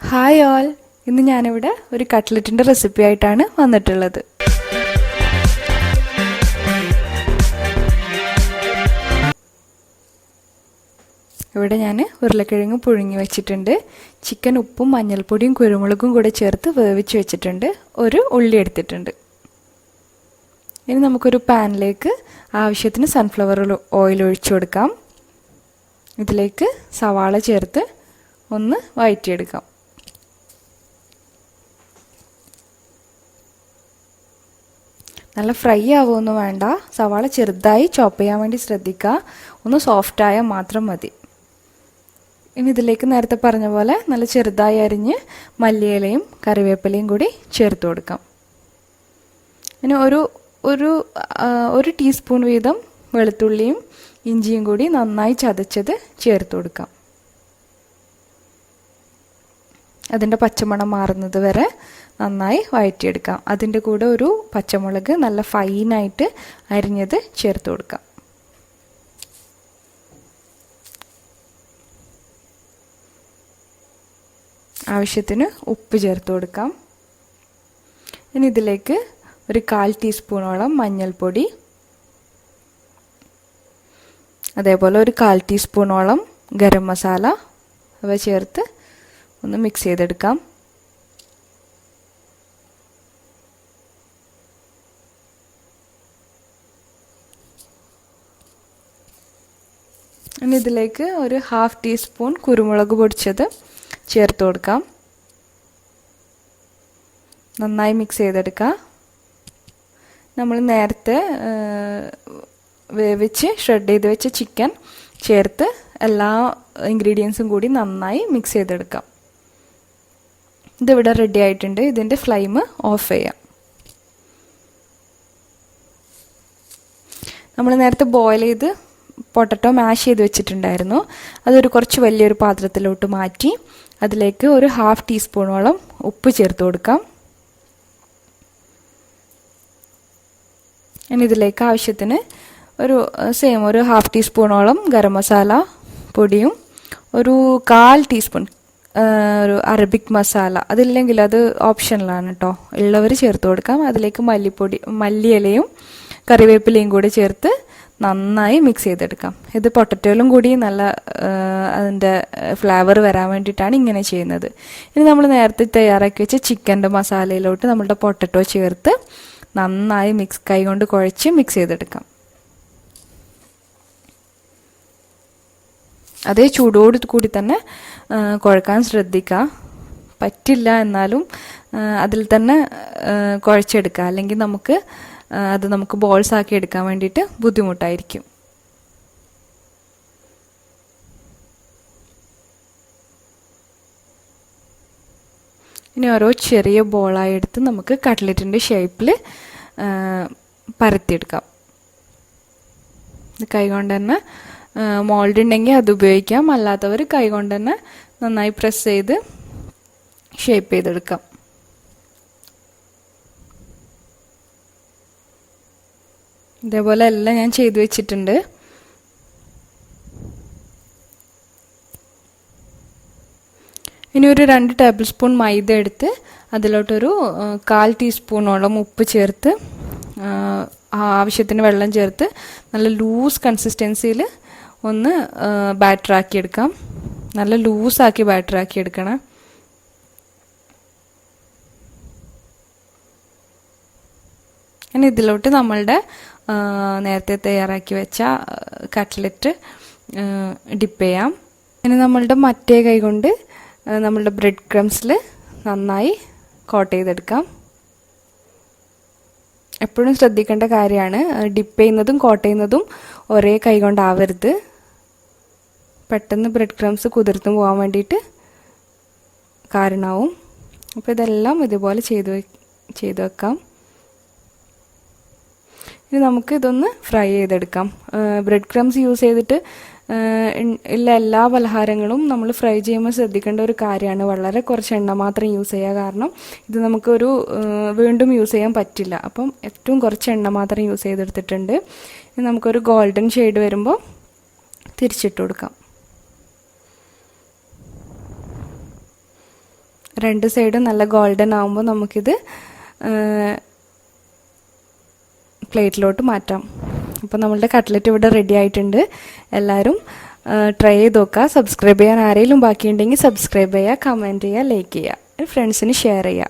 Hi all, ഇന്ന് ഞാനിവിടെ ഒരു കട്ട്ലറ്റിൻ്റെ റെസിപ്പി ആയിട്ടാണ് വന്നിട്ടുള്ളത്. ഇവിടെ ഞാൻ ഉരുളക്കിഴങ്ങ് പുഴുങ്ങി വെച്ചിട്ടുണ്ട്. ചിക്കൻ ഉപ്പും മഞ്ഞൾപ്പൊടിയും കുരുമുളകും കൂടെ ചേർത്ത് വേവിച്ച് വെച്ചിട്ടുണ്ട്. ഒരു ഉള്ളി എടുത്തിട്ടുണ്ട്. ഇനി നമുക്കൊരു പാനിലേക്ക് ആവശ്യത്തിന് സൺഫ്ലവർ ഓയിൽ ഒഴിച്ചു കൊടുക്കാം. ഇതിലേക്ക് സവാള ചേർത്ത് ഒന്ന് വഴറ്റിയെടുക്കാം. നല്ല ഫ്രൈ ആവുമൊന്നും വേണ്ട, സവാള ചെറുതായി ചോപ്പ് ചെയ്യാൻ വേണ്ടി ശ്രദ്ധിക്കുക. ഒന്ന് സോഫ്റ്റായാൽ മാത്രം മതി. ഇനി ഇതിലേക്ക് നേരത്തെ പറഞ്ഞ പോലെ നല്ല ചെറുതായി അരിഞ്ഞ് മല്ലിയിലയും കറിവേപ്പിലയും കൂടി ചേർത്ത് കൊടുക്കാം. ഇനി ഒരു ടീസ്പൂൺ വീതം വെളുത്തുള്ളിയും ഇഞ്ചിയും കൂടി നന്നായി ചതച്ചത് ചേർത്ത് കൊടുക്കാം. അതിൻ്റെ പച്ചമണം മാറുന്നത് വരെ നന്നായി വഴറ്റിയെടുക്കാം. അതിൻ്റെ കൂടെ ഒരു പച്ചമുളക് നല്ല ഫൈനായിട്ട് അരിഞ്ഞത് ചേർത്ത് കൊടുക്കാം. ആവശ്യത്തിന് ഉപ്പ് ചേർത്ത് കൊടുക്കാം. ഇനി ഇതിലേക്ക് ഒരു 1/4 ടീസ്പൂണോളം മഞ്ഞൾപ്പൊടി, അതേപോലെ ഒരു 1/4 ടീസ്പൂണോളം ഗരം മസാല അവ ചേർത്ത് ഒന്ന് മിക്സ് ചെയ്തെടുക്കാം. ഇനി ഇതിലേക്ക് ഒരു 1/2 ടീസ്പൂൺ കുരുമുളക് പൊടിച്ചത് ചേർത്ത് കൊടുക്കാം. നന്നായി മിക്സ് ചെയ്തെടുക്കാം. നമ്മൾ നേരത്തെ വേവിച്ച് ഷ്രെഡ് ചെയ്ത് വെച്ച ചിക്കൻ ചേർത്ത് എല്ലാ ഇൻഗ്രീഡിയൻസും കൂടി നന്നായി മിക്സ് ചെയ്തെടുക്കാം. ഇതിവിടെ റെഡി ആയിട്ടുണ്ട്. ഇതിൻ്റെ ഫ്ലെയിം ഓഫ് ചെയ്യാം. നമ്മൾ നേരത്തെ ബോയിൽ ചെയ്ത് പൊട്ടറ്റോ മാഷ് ചെയ്ത് വെച്ചിട്ടുണ്ടായിരുന്നു. അതൊരു കുറച്ച് വലിയൊരു പാത്രത്തിലോട്ട് മാറ്റി അതിലേക്ക് ഒരു 1/2 ടീസ്പൂണോളം ഉപ്പ് ചേർത്ത് കൊടുക്കാം. ഇനി ഇതിലേക്ക് ആവശ്യത്തിന് ഒരു 1/2 ടീസ്പൂണോളം ഗരം മസാല പൊടിയും ഒരു 1/4 ടീസ്പൂൺ ഒരു അറബിക് മസാല, അതില്ലെങ്കിൽ അത് ഓപ്ഷണലാണ് കേട്ടോ, ഉള്ളവർ ചേർത്ത് കൊടുക്കാം. അതിലേക്ക് മല്ലിയിലയും കറിവേപ്പിലയും കൂടി ചേർത്ത് നന്നായി മിക്സ് ചെയ്തെടുക്കാം. ഇത് പൊട്ടറ്റോയിലും കൂടി നല്ല അതിൻ്റെ ഫ്ലേവർ വരാൻ വേണ്ടിയിട്ടാണ് ഇങ്ങനെ ചെയ്യുന്നത്. ഇനി നമ്മൾ നേരത്തെ തയ്യാറാക്കി വെച്ച ചിക്കൻ്റെ മസാലയിലോട്ട് നമ്മളുടെ പൊട്ടറ്റോ ചേർത്ത് നന്നായി കൈ കൊണ്ട് കുഴച്ച് മിക്സ് ചെയ്തെടുക്കാം. അതേ ചൂടോട് കൂടി തന്നെ കുഴക്കാൻ ശ്രദ്ധിക്കുക. പറ്റില്ല എന്നാലും അതിൽ തന്നെ കുഴച്ചെടുക്കുക, അല്ലെങ്കിൽ നമുക്ക് ബോൾസ് ആക്കി എടുക്കാൻ വേണ്ടിയിട്ട് ബുദ്ധിമുട്ടായിരിക്കും. ഇനി ഓരോ ചെറിയ ബോളായി എടുത്ത് നമുക്ക് കട്ട്ലറ്റിൻ്റെ ഷേപ്പിൽ പരത്തിയെടുക്കാം. കൈ കൊണ്ട് തന്നെ മോൾഡ് ഉണ്ടെങ്കിൽ അത് ഉപയോഗിക്കാം, അല്ലാത്തവർ കൈ കൊണ്ട് തന്നെ നന്നായി പ്രസ് ചെയ്ത് ഷേപ്പ് ചെയ്തെടുക്കാം. ഇതേപോലെ എല്ലാം ഞാൻ ചെയ്തു വെച്ചിട്ടുണ്ട്. ഇനി ഒരു 2 ടേബിൾ സ്പൂൺ മൈദ എടുത്ത് അതിലോട്ടൊരു 1/4 ടീസ്പൂണോളം ഉപ്പ് ചേർത്ത് ആവശ്യത്തിന് വെള്ളം ചേർത്ത് നല്ല ലൂസ് കൺസിസ്റ്റൻസിയിൽ ഒന്ന് ബാറ്ററാക്കി എടുക്കാം. നല്ല ലൂസാക്കി ബാറ്ററാക്കി എടുക്കണം. ഇനി ഇതിലോട്ട് നമ്മളുടെ നേരത്തെ തയ്യാറാക്കി വെച്ച കട്ട്ലറ്റ് ഡിപ്പ് ചെയ്യാം. ഇനി നമ്മളുടെ മറ്റേ കൈ കൊണ്ട് നമ്മളുടെ ബ്രെഡ് ക്രംസിൽ നന്നായി കോട്ട് ചെയ്തെടുക്കാം. എപ്പോഴും ശ്രദ്ധിക്കേണ്ട കാര്യമാണ്, ഡിപ്പ് ചെയ്യുന്നതും കോട്ട് ചെയ്യുന്നതും ഒരേ കൈ കൊണ്ടാവരുത്. പെട്ടെന്ന് ബ്രെഡ് ക്രംസ് കുതിർന്നു പോകാൻ വേണ്ടിയിട്ട് കാരണമാവും. അപ്പോൾ ഇതെല്ലാം ഇതുപോലെ ചെയ്ത് വെക്കാം. ഇനി നമുക്ക് ഇതൊന്ന് ഫ്രൈ ചെയ്തെടുക്കാം. ബ്രെഡ് ക്രംസ് യൂസ് ചെയ്തിട്ട് എല്ലാ പലഹാരങ്ങളും നമ്മൾ ഫ്രൈ ചെയ്യുമ്പോൾ ശ്രദ്ധിക്കേണ്ട ഒരു കാര്യമാണ്. വളരെ കുറച്ച് എണ്ണ മാത്രം യൂസ് ചെയ്യുക, കാരണം ഇത് നമുക്കൊരു വീണ്ടും യൂസ് ചെയ്യാൻ പറ്റില്ല. അപ്പം ഏറ്റവും കുറച്ച് എണ്ണ മാത്രം യൂസ് ചെയ്തെടുത്തിട്ടുണ്ട്. ഇനി നമുക്കൊരു ഗോൾഡൻ ഷെയ്ഡ് വരുമ്പോൾ തിരിച്ചിട്ട് കൊടുക്കാം. രണ്ട് സൈഡും നല്ല ഗോൾഡൻ ആകുമ്പോൾ നമുക്കിത് പ്ലേറ്റിലോട്ട് മാറ്റാം. അപ്പോൾ നമ്മളുടെ കട്ട്ലറ്റ് ഇവിടെ റെഡി ആയിട്ടുണ്ട്. എല്ലാവരും ട്രൈ ചെയ്ത് നോക്കുക. സബ്സ്ക്രൈബ് ചെയ്യാൻ ആരെങ്കിലും ബാക്കിയുണ്ടെങ്കിൽ സബ്സ്ക്രൈബ് ചെയ്യുക, കമൻറ്റ് ചെയ്യുക, ലൈക്ക് ചെയ്യുക, ഫ്രണ്ട്സിന് ഷെയർ ചെയ്യുക.